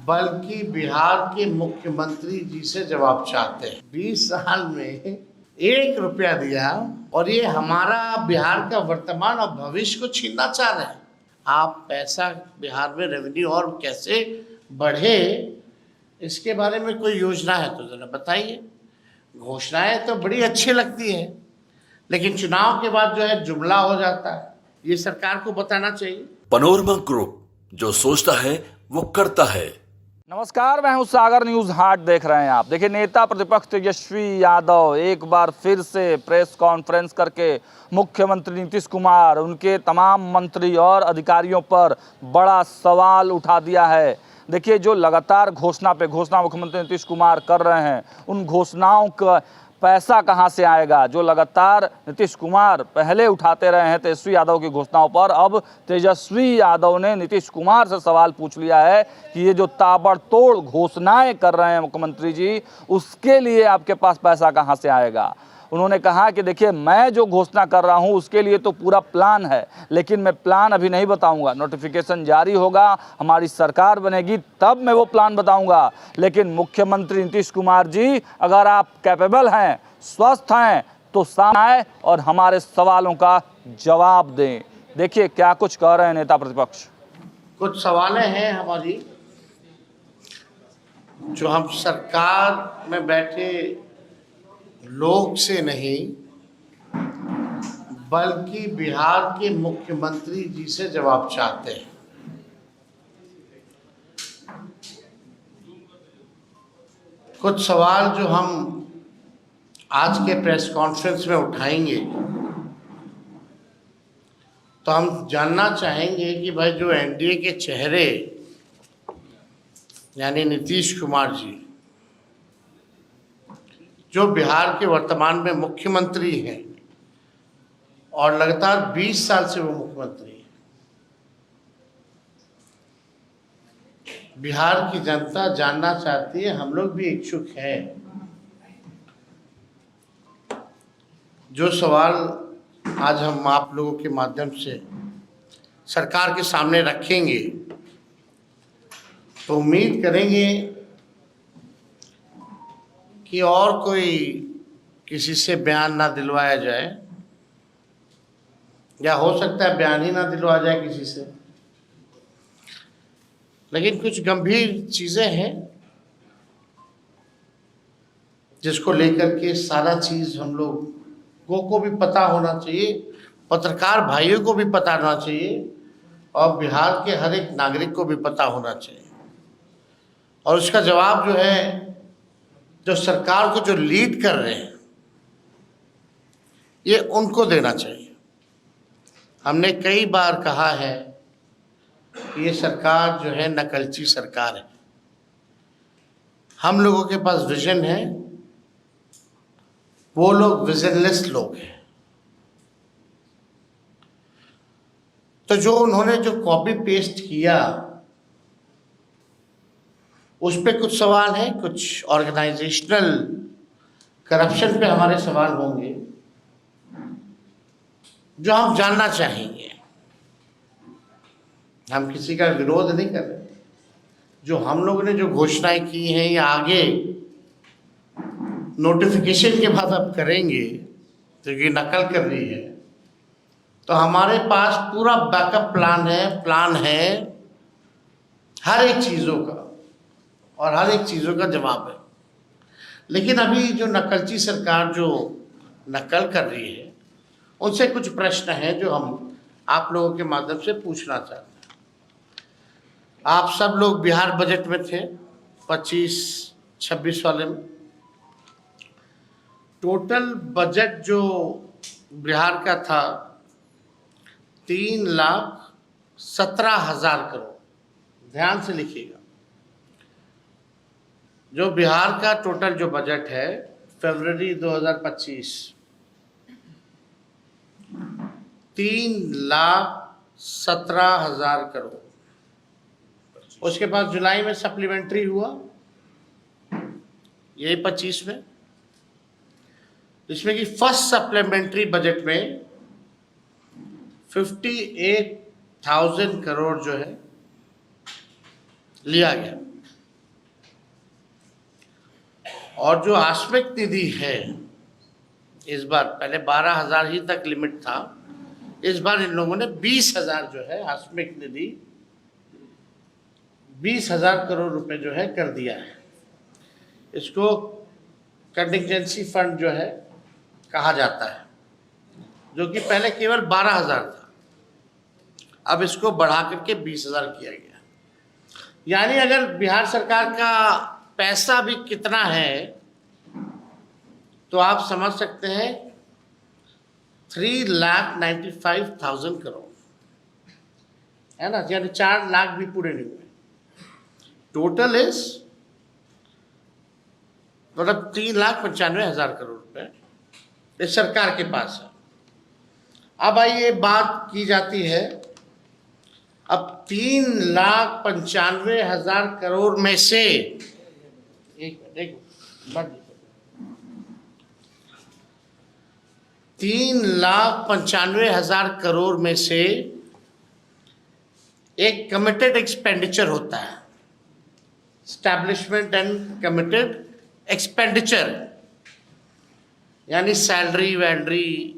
बल्कि बिहार के मुख्यमंत्री जी से जवाब चाहते हैं। 20 साल में 1 रुपया दिया और ये हमारा बिहार का वर्तमान और भविष्य को छीनना चाह रहे हैं। आप पैसा बिहार में रेवेन्यू और कैसे बढ़े, इसके बारे में कोई योजना है तो जरा बताइए। घोषणाएं तो बड़ी अच्छी लगती हैं, लेकिन चुनाव के बाद जो है जुमला हो जाता है। ये सरकार को बताना चाहिए। पनोरमा ग्रुप, जो सोचता है वो करता है। नमस्कार, मैं हूं सागर। न्यूज हाट देख रहे हैं आप। देखिए, नेता प्रतिपक्ष तेजस्वी यादव एक बार फिर से प्रेस कॉन्फ्रेंस करके मुख्यमंत्री नीतीश कुमार, उनके तमाम मंत्री और अधिकारियों पर बड़ा सवाल उठा दिया है। देखिए, जो लगातार घोषणा पे घोषणा मुख्यमंत्री नीतीश कुमार कर रहे हैं, उन घोषणाओं का पैसा कहां से आएगा? जो लगातार नीतीश कुमार पहले उठाते रहे हैं तेजस्वी यादव की घोषणाओं पर, अब तेजस्वी यादव ने नीतीश कुमार से सवाल पूछ लिया है कि ये जो ताबड़तोड़ घोषणाएं कर रहे हैं मुख्यमंत्री जी, उसके लिए आपके पास पैसा कहां से आएगा? उन्होंने कहा कि देखिए, मैं जो घोषणा कर रहा हूं उसके लिए तो पूरा प्लान है, लेकिन मैं प्लान अभी नहीं बताऊंगा। नोटिफिकेशन जारी होगा, हमारी सरकार बनेगी, तब मैं वो प्लान बताऊंगा। लेकिन मुख्यमंत्री नीतीश कुमार जी, अगर आप कैपेबल हैं, स्वस्थ हैं, तो सामने आए और हमारे सवालों का जवाब दें। देखिए क्या कुछ कह रहे हैं नेता प्रतिपक्ष। कुछ सवालें हैं हमारी, जो हम सरकार में बैठे लोग से नहीं, बल्कि बिहार के मुख्यमंत्री जी से जवाब चाहते हैं। कुछ सवाल जो हम आज के प्रेस कॉन्फ्रेंस में उठाएंगे, तो हम जानना चाहेंगे कि भाई जो एनडीए के चेहरे यानी नीतीश कुमार जी, जो बिहार के वर्तमान में मुख्यमंत्री हैं और लगातार 20 साल से वो मुख्यमंत्री हैं, बिहार की जनता जानना चाहती है, हम लोग भी इच्छुक हैं। जो सवाल आज हम आप लोगों के माध्यम से सरकार के सामने रखेंगे, तो उम्मीद करेंगे कि और कोई किसी से बयान ना दिलवाया जाए, या हो सकता है बयान ही ना दिलवाया जाए किसी से। लेकिन कुछ गंभीर चीज़ें हैं जिसको लेकर के सारा चीज़ हम लोगों को भी पता होना चाहिए, पत्रकार भाइयों को भी पता होना चाहिए, और बिहार के हर एक नागरिक को भी पता होना चाहिए। और उसका जवाब जो है, जो सरकार को जो लीड कर रहे हैं, ये उनको देना चाहिए। हमने कई बार कहा है कि ये सरकार जो है नकलची सरकार है। हम लोगों के पास विजन है, वो लोग विजनलेस लोग हैं। तो जो उन्होंने जो कॉपी पेस्ट किया, उस पे कुछ सवाल है, कुछ ऑर्गेनाइजेशनल करप्शन पे हमारे सवाल होंगे, जो हम जानना चाहेंगे। हम किसी का विरोध नहीं कर रहे। जो हम लोगों ने जो घोषणाएं की हैं, या आगे नोटिफिकेशन के बाद अब करेंगे, तो ये नकल कर रही है, तो हमारे पास पूरा बैकअप प्लान है हर एक चीज़ों का, और हर एक चीज़ों का जवाब है। लेकिन अभी जो नकलची सरकार जो नकल कर रही है, उनसे कुछ प्रश्न हैं जो हम आप लोगों के माध्यम से पूछना चाहते हैं। आप सब लोग बिहार बजट में थे, 25-26 वाले में। टोटल बजट जो बिहार का था 3,17,000 करोड़। ध्यान से लिखिएगा, जो बिहार का टोटल जो बजट है फरवरी 2025, 3,17,000 करोड़। उसके बाद जुलाई में सप्लीमेंट्री हुआ, यही 25 में, जिसमें कि फर्स्ट सप्लीमेंट्री बजट में 58,000 करोड़ जो है लिया गया। और जो आश्विक निधि है इस बार, पहले 12,000 ही तक लिमिट था, इस बार इन लोगों ने 20,000 जो है आश्विक निधि 20,000 करोड़ रुपए जो है कर दिया है। इसको कंटिजेंसी फंड जो है कहा जाता है, जो कि पहले केवल 12,000 था, अब इसको बढ़ा करके 20,000 किया गया। यानी अगर बिहार सरकार का पैसा भी कितना है तो आप समझ सकते हैं 3,95,000 करोड़ है ना, यानी 4 लाख भी पूरे नहीं हुए। टोटल इज मतलब 3,95,000 करोड़ रुपए इस सरकार के पास है। अब आइए बात की जाती है, अब 3,95,000 करोड़ में से एक 3,95,000 करोड़ में से एक कमिटेड एक्सपेंडिचर होता है, स्टैब्लिशमेंट एंड कमिटेड एक्सपेंडिचर, यानी सैलरी वैलरी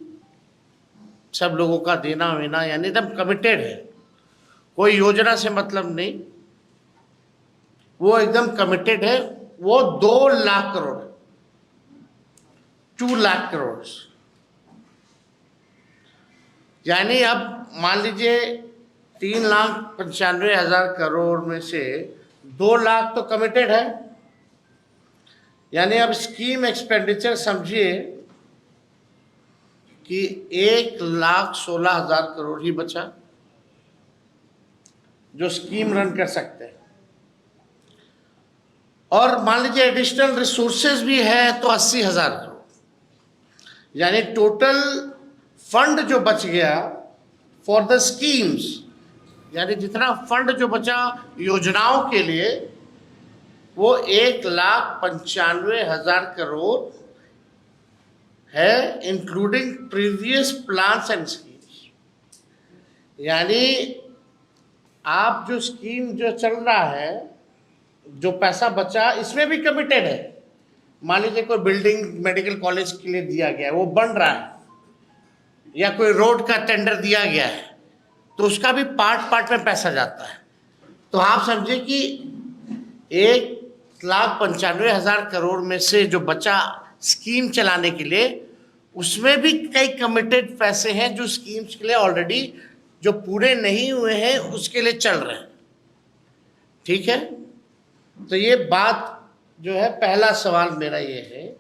सब लोगों का देना वेना, यानी एकदम कमिटेड है, कोई योजना से मतलब नहीं, वो एकदम कमिटेड है। वो 2 लाख करोड़, 2 लाख करोड़, यानी अब मान लीजिए 3,95,000 करोड़ में से 2 लाख तो कमिटेड है, यानी अब स्कीम एक्सपेंडिचर समझिए कि 1,16,000 करोड़ ही बचा जो स्कीम रन कर सकते हैं। और मान लीजिए एडिशनल रिसोर्सेज भी है तो 80,000 करोड़, यानी टोटल फंड जो बच गया फॉर द स्कीम्स, यानी जितना फंड जो बचा योजनाओं के लिए वो 1,95,000 करोड़ है, including previous plans and schemes. यानी आप जो स्कीम जो चल रहा है, जो पैसा बचा इसमें भी कमिटेड है। मान लीजिए कोई बिल्डिंग मेडिकल कॉलेज के लिए दिया गया है, वो बन रहा है, या कोई रोड का टेंडर दिया गया है, तो उसका भी पार्ट में पैसा जाता है। तो आप समझिए कि 1,95,000 करोड़ में से जो बचा स्कीम चलाने के लिए, उसमें भी कई कमिटेड पैसे हैं जो स्कीम्स के लिए ऑलरेडी जो पूरे नहीं हुए हैं उसके लिए चल रहे हैं। ठीक है, तो ये बात जो है, पहला सवाल मेरा ये है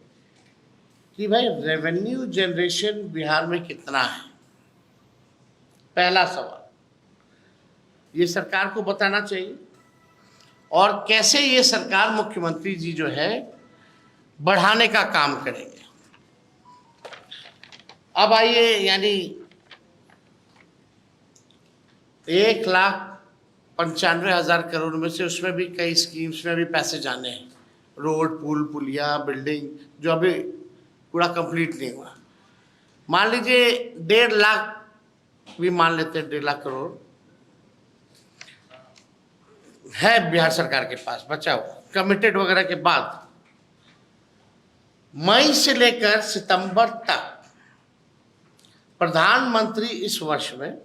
कि भाई रेवेन्यू जनरेशन बिहार में कितना है, पहला सवाल ये सरकार को बताना चाहिए, और कैसे ये सरकार मुख्यमंत्री जी जो है बढ़ाने का काम करेंगे। अब आइए, यानी 1,95,000 करोड़ में से उसमें भी कई स्कीम्स में भी पैसे जाने हैं, रोड पुल पुलिया बिल्डिंग जो अभी पूरा कंप्लीट नहीं हुआ। मान लीजिए 1.5 लाख भी मान लेते हैं, 1.5 लाख करोड़ है बिहार सरकार के पास बचा हुआ कमिटेड वगैरह के बाद। मई से लेकर सितंबर तक प्रधानमंत्री इस वर्ष में,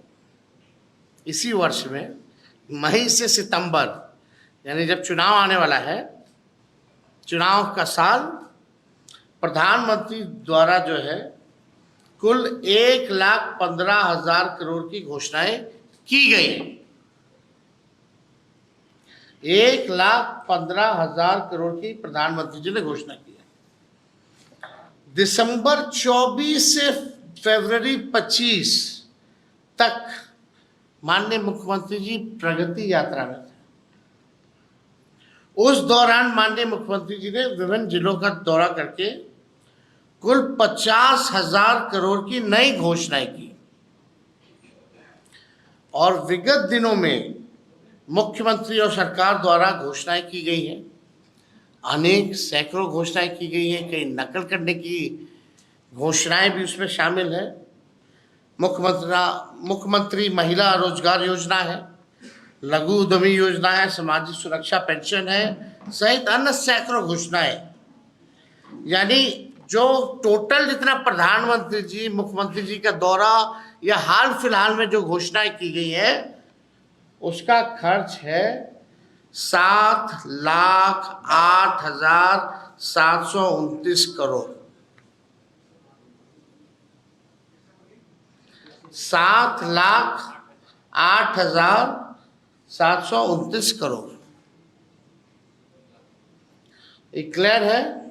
इसी वर्ष में मई से सितंबर, यानी जब चुनाव आने वाला है, चुनाव का साल, प्रधानमंत्री द्वारा जो है कुल 1,15,000 करोड़ की घोषणाएं की गई। 1,15,000 करोड़ की प्रधानमंत्री जी ने घोषणा की है। दिसंबर 24 से फरवरी 25 तक माननीय मुख्यमंत्री जी प्रगति यात्रा में थे। उस दौरान माननीय मुख्यमंत्री जी ने विभिन्न जिलों का दौरा करके कुल 50,000 करोड़ की नई घोषणाएं की। और विगत दिनों में मुख्यमंत्री और सरकार द्वारा घोषणाएं की गई हैं, अनेक सैकड़ों घोषणाएं की गई हैं, कई नकल करने की घोषणाएं भी उसमें शामिल है। मुख्यमंत्री महिला रोजगार योजना है, लघु उद्यमी योजना है, सामाजिक सुरक्षा पेंशन है, सहित अन्य सैकड़ों घोषणाएं यानी जो टोटल जितना प्रधानमंत्री जी, मुख्यमंत्री जी का दौरा या हाल फिलहाल में जो घोषणाएं की गई है, उसका खर्च है 7,08,729 करोड़। 7,08,729 करोड़। ये क्लियर है?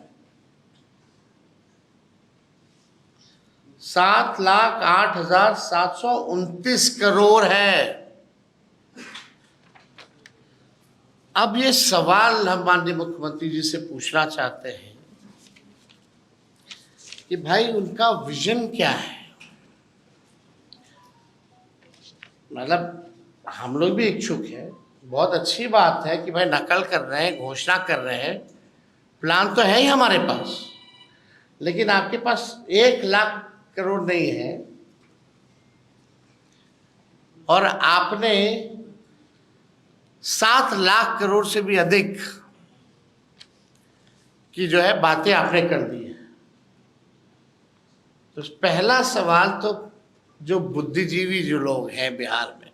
7,08,729 करोड़ है। अब ये सवाल हम माननीय मुख्यमंत्री जी से पूछना चाहते हैं कि भाई उनका विजन क्या है। मतलब हम लोग भी इच्छुक हैं, बहुत अच्छी बात है कि भाई नकल कर रहे हैं, घोषणा कर रहे हैं, प्लान तो है ही हमारे पास, लेकिन आपके पास 1,00,000 करोड़ नहीं है और आपने 7 लाख करोड़ से भी अधिक की जो है बातें आपने कर दी है। तो पहला सवाल तो जो बुद्धिजीवी जो लोग हैं बिहार में,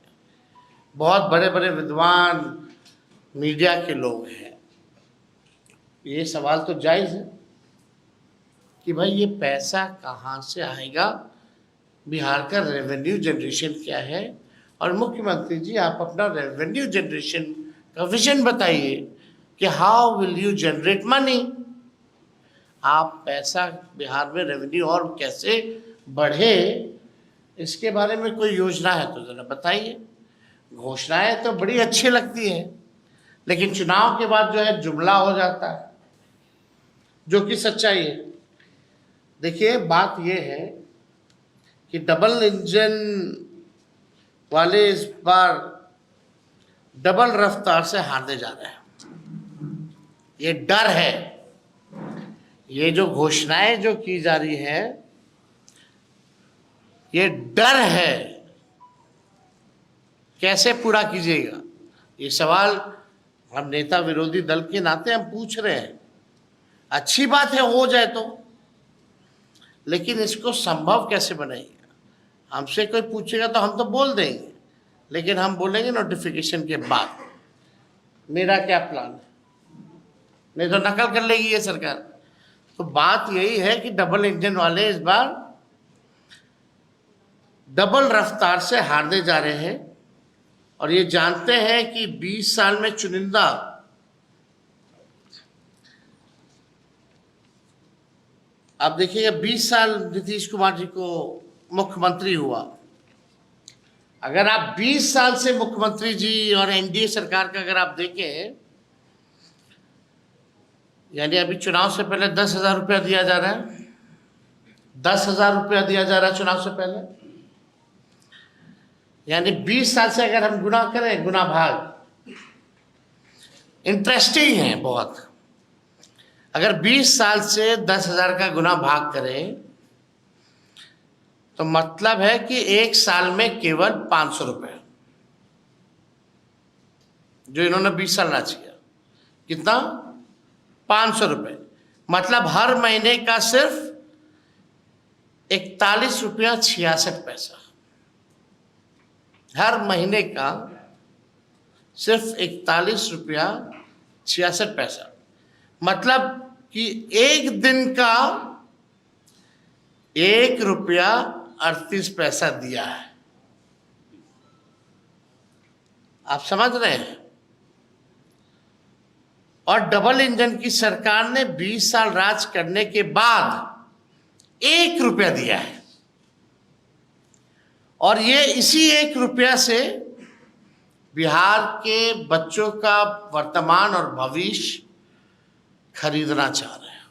बहुत बड़े बड़े विद्वान मीडिया के लोग हैं, ये सवाल तो जायज़ है कि भाई ये पैसा कहाँ से आएगा, बिहार का रेवेन्यू जनरेशन क्या है। और मुख्यमंत्री जी आप अपना रेवेन्यू जनरेशन का विजन बताइए कि how will you generate money. आप पैसा बिहार में रेवेन्यू और कैसे बढ़े, इसके बारे में कोई योजना है तो ज़रा बताइए। घोषणाएं तो बड़ी अच्छी लगती हैं, लेकिन चुनाव के बाद जो है जुमला हो जाता है, जो कि सच्चाई है। देखिए बात यह है कि डबल इंजन वाले इस बार डबल रफ्तार से हारने जा रहे हैं। ये डर है, ये जो घोषणाएं जो की जा रही है, ये डर है। कैसे पूरा कीजिएगा, ये सवाल हम नेता विरोधी दल के नाते हम पूछ रहे हैं। अच्छी बात है हो जाए तो, लेकिन इसको संभव कैसे बनाएंगे। हमसे कोई पूछेगा तो हम तो बोल देंगे, लेकिन हम बोलेंगे नोटिफिकेशन के बाद मेरा क्या प्लान है, नहीं तो नकल कर लेगी ये सरकार। तो बात यही है कि डबल इंजन वाले इस बार डबल रफ्तार से हारने जा रहे हैं और ये जानते हैं कि 20 साल में चुनिंदा आप देखिएगा 20 साल नीतीश कुमार जी को मुख्यमंत्री हुआ। अगर आप 20 साल से मुख्यमंत्री जी और एनडीए सरकार का अगर आप देखें, यानी अभी चुनाव से पहले 10,000 रुपया दिया जा रहा है, 10,000 रुपया दिया जा रहा है चुनाव से पहले। यानी 20 साल से अगर हम गुना करें, गुना भाग इंटरेस्टिंग है बहुत। अगर 20 साल से 10,000 का गुना भाग करें तो मतलब है कि एक साल में केवल 500 रुपये, जो इन्होंने 20 साल राज किया। कितना? 500 रुपये। मतलब हर महीने का सिर्फ 41 रुपया 66 पैसा। हर महीने का सिर्फ 41 रुपया 66 पैसा। मतलब कि एक दिन का 1 रुपया 38 पैसा दिया है। आप समझ रहे हैं? और डबल इंजन की सरकार ने 20 साल राज करने के बाद 1 रुपया दिया है, और ये इसी 1 रुपया से बिहार के बच्चों का वर्तमान और भविष्य खरीदना चाह रहे हैं।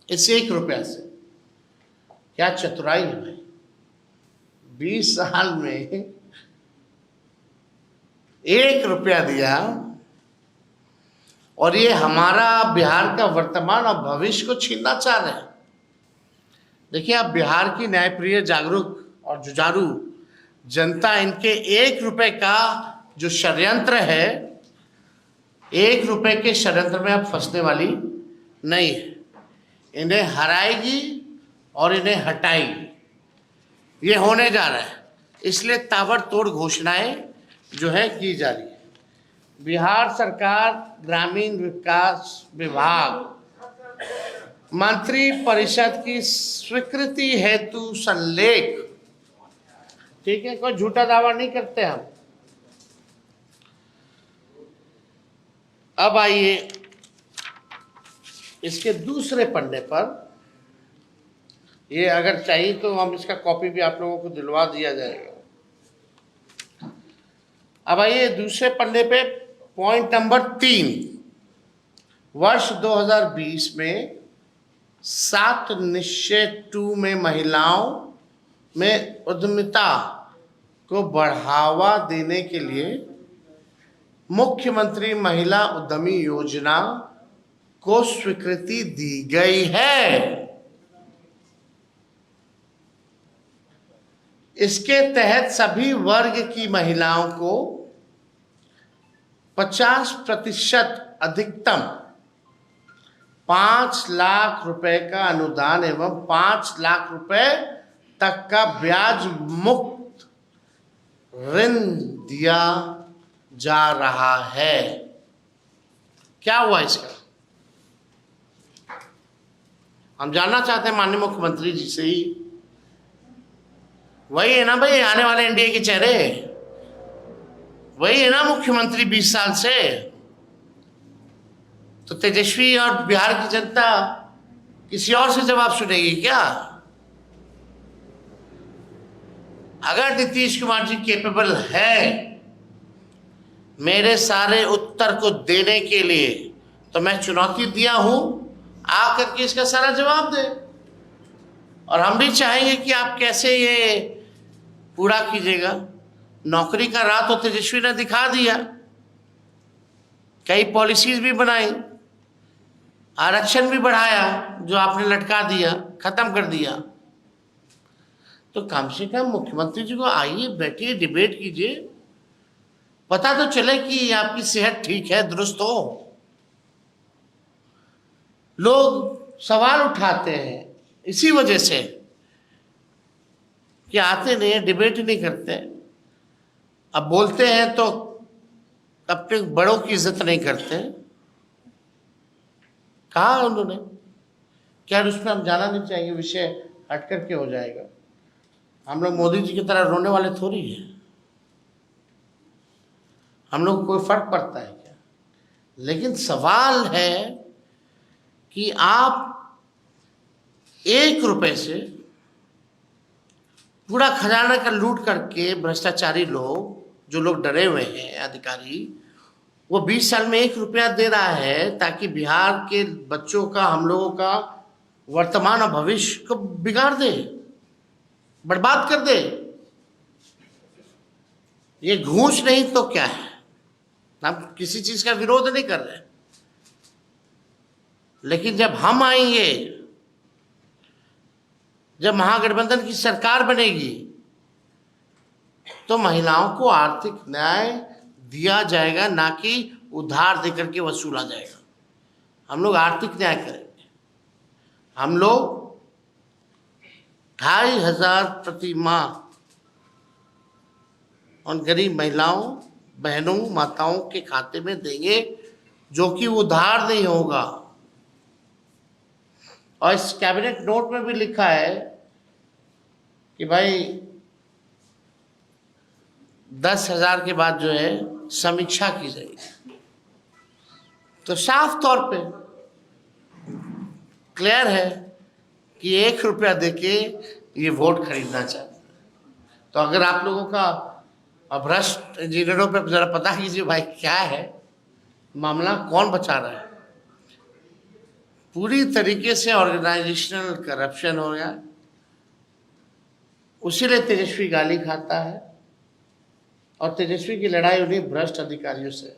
इस 1 रुपया से क्या चतुराई है भाई। 20 साल में 1 रुपया दिया और ये हमारा बिहार का वर्तमान और भविष्य को छीनना चाह रहे हैं। देखिए आप बिहार की न्यायप्रिय, जागरूक और जुझारू जनता इनके 1 रुपए का जो षड्यंत्र है, 1 रुपए के षड्यंत्र में अब फंसने वाली नहीं है, इन्हें हराएगी और इन्हें हटाएगी। ये होने जा रहा है, इसलिए ताबड़तोड़ घोषणाएं जो है की जा रही है। बिहार सरकार ग्रामीण विकास विभाग मंत्री परिषद की स्वीकृति हेतु संलेख, ठीक है, कोई झूठा दावा नहीं करते हम। अब आइए इसके दूसरे पन्ने पर, ये अगर चाहिए तो हम इसका कॉपी भी आप लोगों को दिलवा दिया जाएगा। अब आइए दूसरे पन्ने पे पॉइंट नंबर 3, वर्ष 2020 में 7 निश्चय 2 में महिलाओं में उद्यमिता को बढ़ावा देने के लिए मुख्यमंत्री महिला उद्यमी योजना को स्वीकृति दी गई है। इसके तहत सभी वर्ग की महिलाओं को 50% अधिकतम 5 लाख रुपए का अनुदान एवं 5 लाख रुपए तक का ब्याज मुक्त ऋण दिया जा रहा है। क्या हुआ इसका? हम जानना चाहते हैं माननीय मुख्यमंत्री जी से ही। वही है ना भाई आने वाले एनडीए के चेहरे, वही है ना मुख्यमंत्री 20 साल से। तो तेजस्वी और बिहार की जनता किसी और से जवाब सुनेगी क्या? अगर नीतीश कुमार जी कैपेबल है मेरे सारे उत्तर को देने के लिए, तो मैं चुनौती दिया हूं, आकर के इसका सारा जवाब दे। और हम भी चाहेंगे कि आप कैसे ये पूरा कीजिएगा। नौकरी का राह तो तेजस्वी ने दिखा दिया, कई पॉलिसीज भी बनाई, आरक्षण भी बढ़ाया जो आपने लटका दिया, खत्म कर दिया। तो कम से कम मुख्यमंत्री जी को आइए, बैठिए, डिबेट कीजिए, पता तो चले कि आपकी सेहत ठीक है, दुरुस्त हो। लोग सवाल उठाते हैं इसी वजह से कि आते नहीं है, डिबेट नहीं करते। अब बोलते हैं तो अपने बड़ों की इज्जत नहीं करते। कहा उन्होंने, क्या उसमें हम जाना नहीं चाहिए, विषय हट करके हो जाएगा। हम लोग मोदी जी की तरह रोने वाले थोड़ी हैं, हम लोग को कोई फर्क पड़ता है क्या? लेकिन सवाल है कि आप 1 रुपए से पूरा खजाना का लूट करके भ्रष्टाचारी लोग, जो लोग डरे हुए हैं अधिकारी, वो 20 साल में 1 रुपया दे रहा है ताकि बिहार के बच्चों का, हम लोगों का वर्तमान और भविष्य को बिगाड़ दे, बर्बाद कर दे। ये घूस नहीं तो क्या है? हम किसी चीज का विरोध नहीं कर रहे, लेकिन जब हम आएंगे, जब महागठबंधन की सरकार बनेगी, तो महिलाओं को आर्थिक न्याय दिया जाएगा, ना कि उधार देकर के वसूला जाएगा। हम लोग आर्थिक न्याय करेंगे। हम लोग 2500 प्रति माह उन गरीब महिलाओं, बहनों, माताओं के खाते में देंगे, जो कि उधार नहीं होगा। और इस कैबिनेट नोट में भी लिखा है कि भाई 10,000 के बाद जो है समीक्षा की जाएगी। तो साफ तौर पे क्लियर है कि 1 रुपया देके ये वोट खरीदना चाहते हैं। तो अगर आप लोगों का भ्रष्ट इंजीनियरों पे जरा पता कीजिए भाई क्या है मामला, कौन बचा रहा है। पूरी तरीके से ऑर्गेनाइजेशनल करप्शन हो गया, उसीलिए तेजस्वी गाली खाता है। और तेजस्वी की लड़ाई उन्हीं भ्रष्ट अधिकारियों से,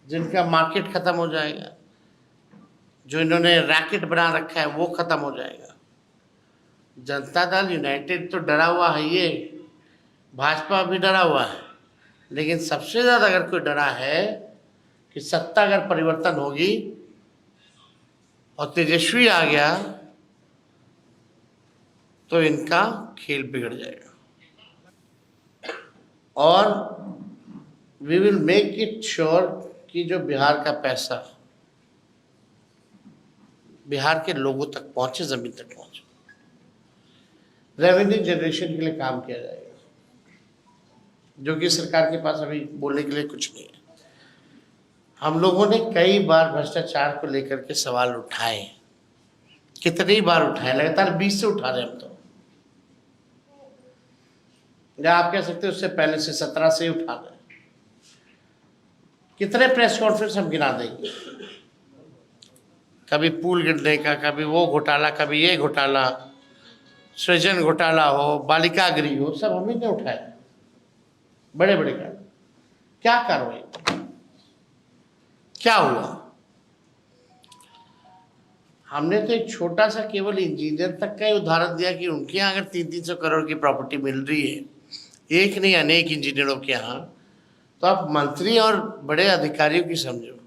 जिनका मार्केट खत्म हो जाएगा, जो इन्होंने रैकेट बना रखा है वो खत्म हो जाएगा। जनता दल यूनाइटेड तो डरा हुआ है, ये भाजपा भी डरा हुआ है, लेकिन सबसे ज़्यादा अगर कोई डरा है कि सत्ता अगर परिवर्तन होगी और तेजस्वी आ गया तो इनका खेल बिगड़ जाएगा। और we will make it sure कि जो बिहार का पैसा बिहार के लोगों तक पहुंचे, जमीन तक पहुंचे। रेवेन्यू जनरेशन के लिए काम किया जाएगा, जो कि सरकार के पास अभी बोलने के लिए कुछ नहीं है। हम लोगों ने कई बार भ्रष्टाचार को लेकर के सवाल उठाए, कितनी बार उठाए, लगातार 20 से उठा रहे हम तो, या आप कह सकते हो उससे पहले से 17 से ही उठा रहे। कितने प्रेस कॉन्फ्रेंस हम गिना देंगे, कभी पुल गिरने का, कभी वो घोटाला, कभी ये घोटाला, सृजन घोटाला हो, बालिका गृह हो, सब हम ही ने उठाए, बड़े बड़े का। क्या कार्रवाई, क्या हुआ? हमने तो एक छोटा सा केवल इंजीनियर तक का ही उदाहरण दिया कि उनके यहाँ अगर 300-300 करोड़ की प्रॉपर्टी मिल रही है, एक नहीं अनेक इंजीनियरों के यहाँ, तो आप मंत्री और बड़े अधिकारियों की समझो,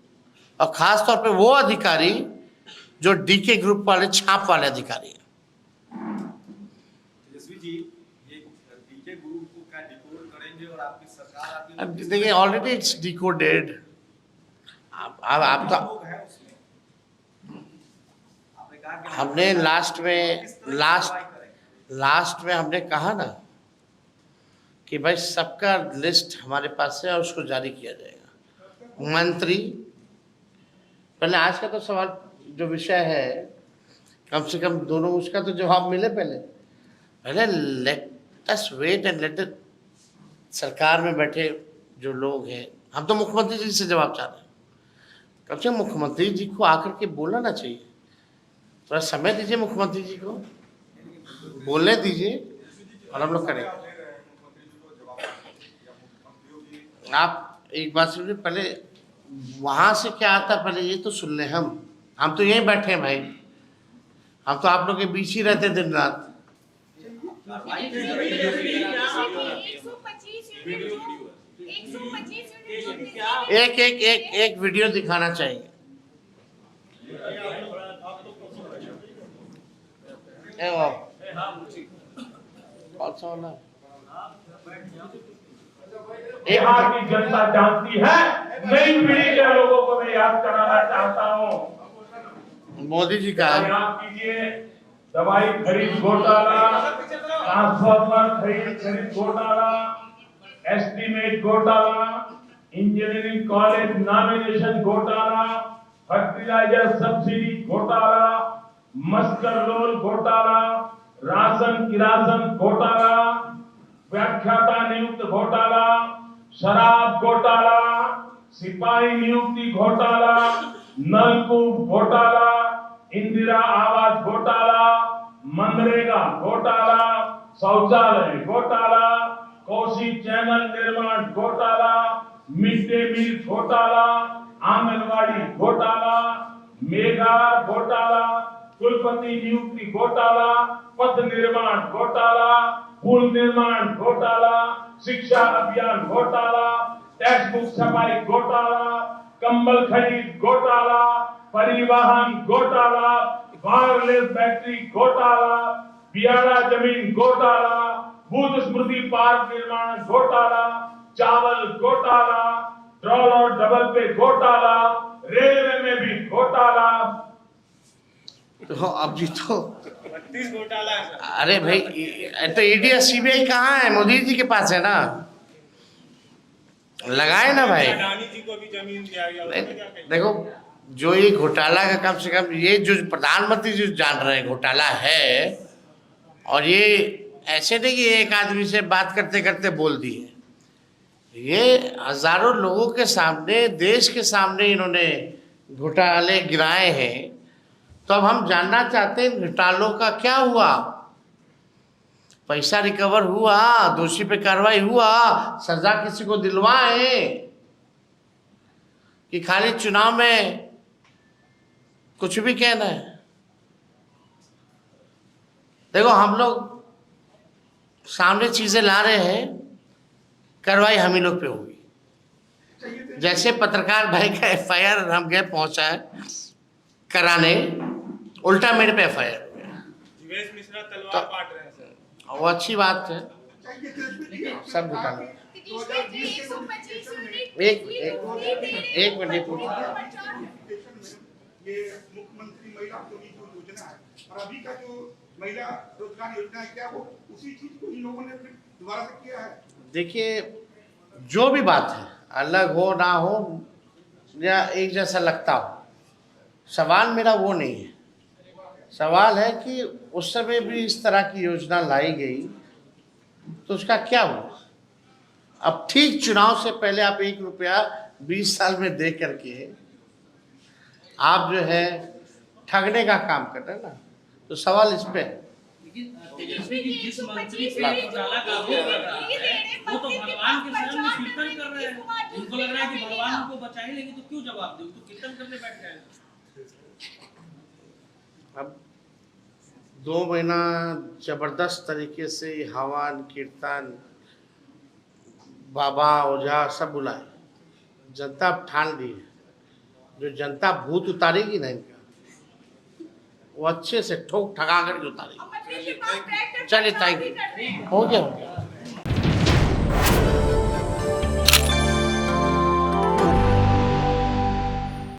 और खास तौर पे वो अधिकारी जो डीके ग्रुप वाले, छाप वाले अधिकारी हैं। तेजस्वी जी, ये डीके ग्रुप को क्या डिकोड करेंगे और आपकी सरकार आपकी, अब देखिए ऑलरेडी इट्स डिकोडेड। आप तो लोग हैं उसमें, आपने कहा कि हमने लास्ट में हमने कहा ना कि भाई सबका लिस्ट हमारे पास है और उसको जारी किया जाएगा। मंत्री पहले, आज का तो सवाल जो विषय है, कम से कम दोनों उसका तो जवाब मिले पहले let us wait and let सरकार में बैठे जो लोग हैं, हम तो मुख्यमंत्री जी से जवाब चाह रहे हैं। कम से कम मुख्यमंत्री जी को आकर के बोलना चाहिए, थोड़ा समय दीजिए मुख्यमंत्री जी को, बोलने दीजिए और हम लोग करेंगे। आप एक बात सुनिए, पहले वहाँ से क्या आता पहले ये तो सुन लें। हम तो यहीं बैठे हैं भाई, हम तो आप लोग के बीच ही रहते दिन रात। 125 एक वीडियो दिखाना चाहिए। बिहार की जनता जानती है। नई पीढ़ी के लोगों को मैं याद कराना चाहता हूँ, मोदी जी का याद कीजिए, दवाई खरीद घोटाला, ट्रांसफार्मर खरीद घोटाला, एस्टीमेट घोटाला, इंजीनियरिंग कॉलेज नॉमिनेशन घोटाला, फर्टिलाइजर सब्सिडी घोटाला, मस्टर रोल घोटाला, राशन किरासन घोटाला, व्याख्याता नियुक्त घोटाला, शराब घोटाला, सिपाही नियुक्ति घोटाला, नलकूप घोटाला, इंदिरा आवास घोटाला, मनरेगा घोटाला, शौचालय घोटाला, कोसी चैनल निर्माण घोटाला, मिड डे मील घोटाला, आंगनवाड़ी घोटाला, मेगा घोटाला, कुलपति नियुक्ति घोटाला, पथ निर्माण घोटाला, पुल निर्माण घोटाला, शिक्षा अभियान घोटाला, टेक्स्ट बुक छपाई घोटाला, कंबल खरीद घोटाला, परिवहन घोटाला, वायरलेस बैटरी घोटाला, बियाड़ा जमीन घोटाला, बुद्ध स्मृति पार्क निर्माण घोटाला, चावल घोटाला, ट्रोल और डबल पे घोटाला, रेलवे में भी घोटाला। तो अब जी तो 32 घोटाला है सर। अरे भाई, तो ईडी और सीबीआई कहाँ है? मोदी जी के पास है ना, लगाए ना भाई। अडानी जी को भी जमीन दिया गया, उसमें क्या कहेंगे? देखो, जो ये घोटाला का कम से कम ये जो प्रधानमंत्री जी जान रहे हैं घोटाला है, और ये ऐसे नहीं कि एक आदमी से बात करते करते बोल दिए, ये हजारों लोगों के सामने, देश के सामने इन्होंने घोटाले गिराए हैं। तो अब हम जानना चाहते हैं घोटालों का क्या हुआ, पैसा रिकवर हुआ, दोषी पे कार्रवाई हुआ, सजा किसी को दिलवाए, कि खाली चुनाव में कुछ भी कहना है। देखो, हम लोग सामने चीजें ला रहे हैं, कार्रवाई हम ही लोग पे होगी। जैसे पत्रकार भाई का FIR हम गए पहुंचा है कराने, उल्टा मेरे पे FIR हो गया। जीवेश मिश्रा तलवार काट रहे हैं सर। वो अच्छी बात है, सब निकालो। एक मिनट पूछो। ये मुख्यमंत्री महिला की जो योजना है और अभी का जो महिला रोजगार योजना है, क्या वो उसी चीज को इन लोगों ने फिर दोबारा से किया है? देखिए, जो भी बात है, अलग हो ना हो या एक जैसा लगता हो, सवाल मेरा वो नहीं है। सवाल है कि उस समय भी इस तरह की योजना लाई गई तो उसका क्या हुआ। अब ठीक चुनाव से पहले आप 1 रुपया 20 साल में दे करके आप जो है ठगने का काम कर रहे हैं ना, तो सवाल इस पे है। तेजस्वी जी जिस मंत्री पे घोटाला का आरोप लग रहा है वो तो भगवान के शरण में कीर्तन कर रहे हैं। उनको लग रहा है कि भगवान उनको बचा ही लेंगे, तो क्यों जवाब दे, तो कीर्तन करने बैठ गए। अब 2 महीना जबरदस्त तरीके से हवन कीर्तन बाबा ओझा सब बुलाए, जनता अब ठान ली है। जो जनता भूत उतारेगी ना इनका, वो अच्छे से ठोक ठगा करके उतारेगी। चलिए, थैंक यू। हो गया।